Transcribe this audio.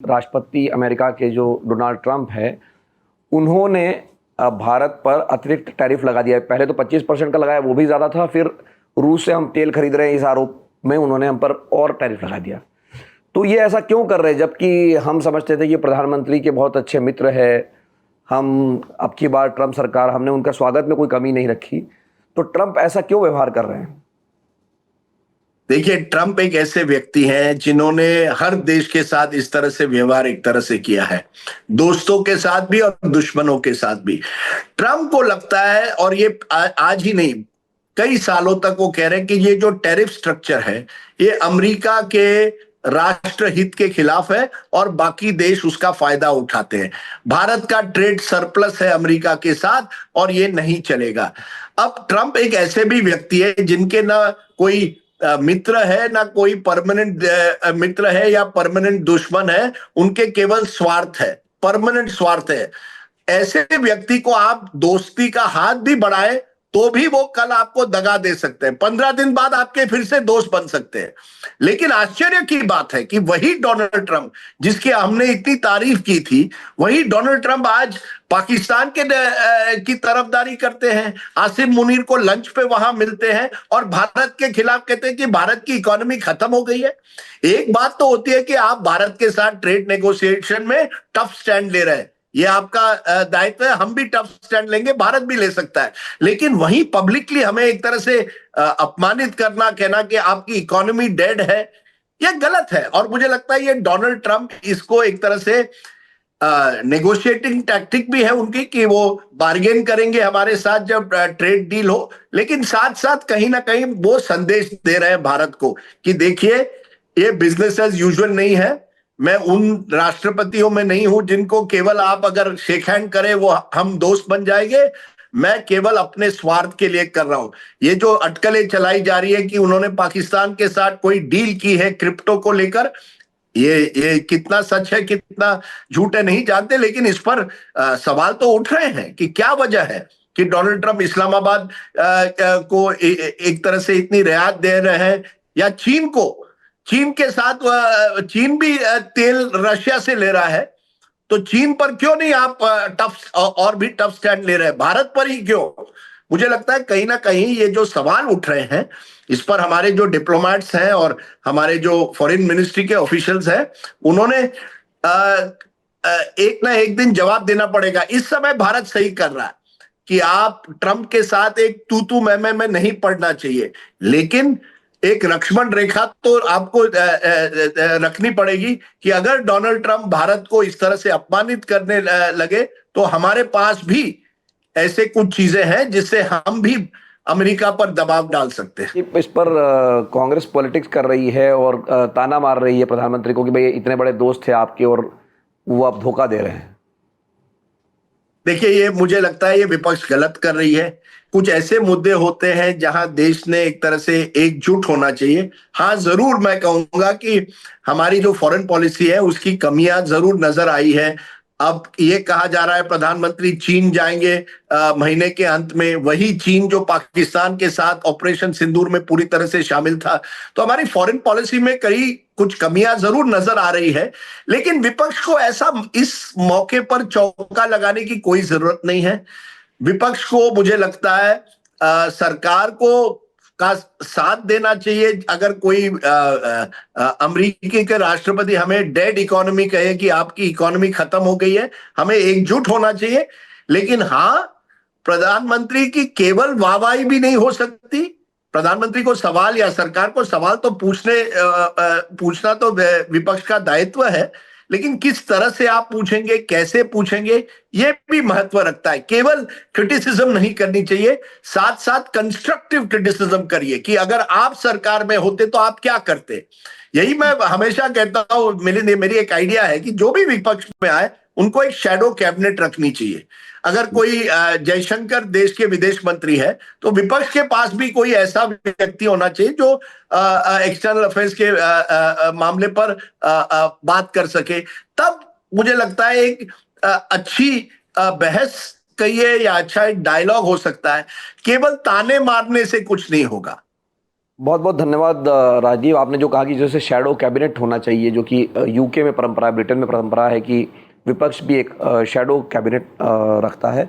राष्ट्रपति अमेरिका के जो डोनाल्ड ट्रंप है, उन्होंने भारत पर अतिरिक्त टैरिफ लगा दिया है। पहले तो 25% का लगाया, वो भी ज़्यादा था। फिर रूस से हम तेल खरीद रहे हैं, इस आरोप में उन्होंने हम पर और टैरिफ लगा दिया। तो ये ऐसा क्यों कर रहे हैं, जबकि हम समझते थे कि प्रधानमंत्री के बहुत अच्छे मित्र हैं। हम अब की बार ट्रंप सरकार, हमने उनका स्वागत में कोई कमी नहीं रखी। तो ट्रंप ऐसा क्यों व्यवहार कर रहे हैं? देखिए, ट्रंप एक ऐसे व्यक्ति हैं जिन्होंने हर देश के साथ इस तरह से व्यवहार एक तरह से किया है, दोस्तों के साथ भी और दुश्मनों के साथ भी। ट्रंप को लगता है, और ये आज ही नहीं, कई सालों तक वो कह रहे हैं कि ये जो टैरिफ स्ट्रक्चर है, ये अमेरिका के राष्ट्र हित के खिलाफ है और बाकी देश उसका फायदा उठाते हैं। भारत का ट्रेड सरप्लस है अमेरिका के साथ और ये नहीं चलेगा। अब ट्रंप एक ऐसे भी व्यक्ति है जिनके ना कोई मित्र है, ना कोई परमानेंट मित्र है या परमानेंट दुश्मन है। उनके केवल स्वार्थ है, परमानेंट स्वार्थ है। ऐसे व्यक्ति को आप दोस्ती का हाथ भी बढ़ाए तो भी वो कल आपको दगा दे सकते हैं, 15 दिन बाद आपके फिर से दोस्त बन सकते हैं। लेकिन आश्चर्य की बात है कि वही डोनाल्ड ट्रंप जिसकी हमने इतनी तारीफ की थी, वही डोनाल्ड ट्रंप आज पाकिस्तान के की तरफदारी करते हैं, आसिम मुनीर को लंच पे वहां मिलते हैं और भारत के खिलाफ कहते हैं कि भारत की इकोनॉमी खत्म हो गई है। एक बात तो होती है कि आप भारत के साथ ट्रेड नेगोशिएशन में टफ स्टैंड ले रहे हैं, ये आपका दायित्व है, हम भी टफ स्टैंड लेंगे, भारत भी ले सकता है। लेकिन वहीं पब्लिकली हमें एक तरह से अपमानित करना, कहना कि आपकी इकोनॉमी डेड है, यह गलत है। और मुझे लगता है ये डोनाल्ड ट्रंप इसको एक तरह से नेगोशिएटिंग टैक्टिक भी है उनकी कि वो बार्गेन करेंगे हमारे साथ जब ट्रेड डील हो, लेकिन साथ साथ कहीं ना कहीं वो संदेश दे रहे हैं भारत को कि देखिए, ये बिजनेस एज यूजुअल नहीं है। मैं उन राष्ट्रपतियों में नहीं हूं जिनको केवल आप अगर शेक हैंड करें वो हम दोस्त बन जाएंगे। मैं केवल अपने स्वार्थ के लिए कर रहा हूं। ये जो अटकलें चलाई जा रही है कि उन्होंने पाकिस्तान के साथ कोई डील की है क्रिप्टो को लेकर, ये कितना सच है कितना झूठ है नहीं जानते, लेकिन इस पर सवाल तो उठ रहे हैं कि क्या वजह है कि डोनाल्ड ट्रंप इस्लामाबाद को एक तरह से इतनी रियायत दे रहे हैं, या चीन के साथ चीन भी तेल रशिया से ले रहा है, तो चीन पर क्यों नहीं आप टफ और भी टफ स्टैंड ले रहे हैं, भारत पर ही क्यों? मुझे लगता है कहीं ना कहीं ये जो सवाल उठ रहे हैं, इस पर हमारे जो डिप्लोमेट्स हैं और हमारे जो फॉरेन मिनिस्ट्री के ऑफिशियल्स हैं, उन्होंने एक ना एक दिन जवाब देना पड़ेगा। इस समय भारत सही कर रहा है कि आप ट्रंप के साथ एक तू तू मैं में नहीं पड़ना चाहिए, लेकिन एक लक्ष्मण रेखा तो आपको रखनी पड़ेगी कि अगर डोनाल्ड ट्रंप भारत को इस तरह से अपमानित करने लगे तो हमारे पास भी ऐसे कुछ चीजें हैं जिससे हम भी अमेरिका पर दबाव डाल सकते हैं। इस पर कांग्रेस पॉलिटिक्स कर रही है और ताना मार रही है प्रधानमंत्री को कि भाई इतने बड़े दोस्त थे आपके और वो आप धोखा दे रहे हैं। देखिए, ये मुझे लगता है ये विपक्ष गलत कर रही है। कुछ ऐसे मुद्दे होते हैं जहां देश ने एक तरह से एकजुट होना चाहिए। हाँ, जरूर मैं कहूंगा कि हमारी जो फॉरेन पॉलिसी है उसकी कमियां जरूर नजर आई है। अब ये कहा जा रहा है प्रधानमंत्री चीन जाएंगे महीने के अंत में, वही चीन जो पाकिस्तान के साथ ऑपरेशन सिंदूर में पूरी तरह से शामिल था। तो हमारी फॉरेन पॉलिसी में कई कुछ कमियां जरूर नजर आ रही है, लेकिन विपक्ष को ऐसा इस मौके पर चौका लगाने की कोई जरूरत नहीं है। विपक्ष को मुझे लगता है सरकार को का साथ देना चाहिए। अगर कोई अमेरिकी के राष्ट्रपति हमें डेड इकोनॉमी कहे कि आपकी इकोनॉमी खत्म हो गई है, हमें एकजुट होना चाहिए। लेकिन हाँ, प्रधानमंत्री की केवल वाहवाही भी नहीं हो सकती। प्रधानमंत्री को सवाल या सरकार को सवाल तो पूछना तो विपक्ष का दायित्व है, लेकिन किस तरह से आप पूछेंगे, कैसे पूछेंगे, यह भी महत्व रखता है। केवल क्रिटिसिज्म नहीं करनी चाहिए, साथ साथ कंस्ट्रक्टिव क्रिटिसिज्म करिए कि अगर आप सरकार में होते तो आप क्या करते। यही मैं हमेशा कहता हूं, मेरी एक आइडिया है कि जो भी विपक्ष में आए उनको एक शैडो कैबिनेट रखनी चाहिए। अगर कोई जयशंकर देश के विदेश मंत्री है तो विपक्ष के पास भी कोई ऐसा व्यक्ति होना चाहिए जो एक्सटर्नल अफेयर्स के मामले पर बात कर सके। तब मुझे लगता है एक अच्छी बहस कहिए या अच्छा एक डायलॉग हो सकता है। केवल ताने मारने से कुछ नहीं होगा। बहुत बहुत धन्यवाद राजीव। आपने जो कहा कि जैसे शैडो कैबिनेट होना चाहिए, जो कि यूके में परंपरा है, ब्रिटेन में परंपरा है कि विपक्ष भी एक शैडो कैबिनेट रखता है।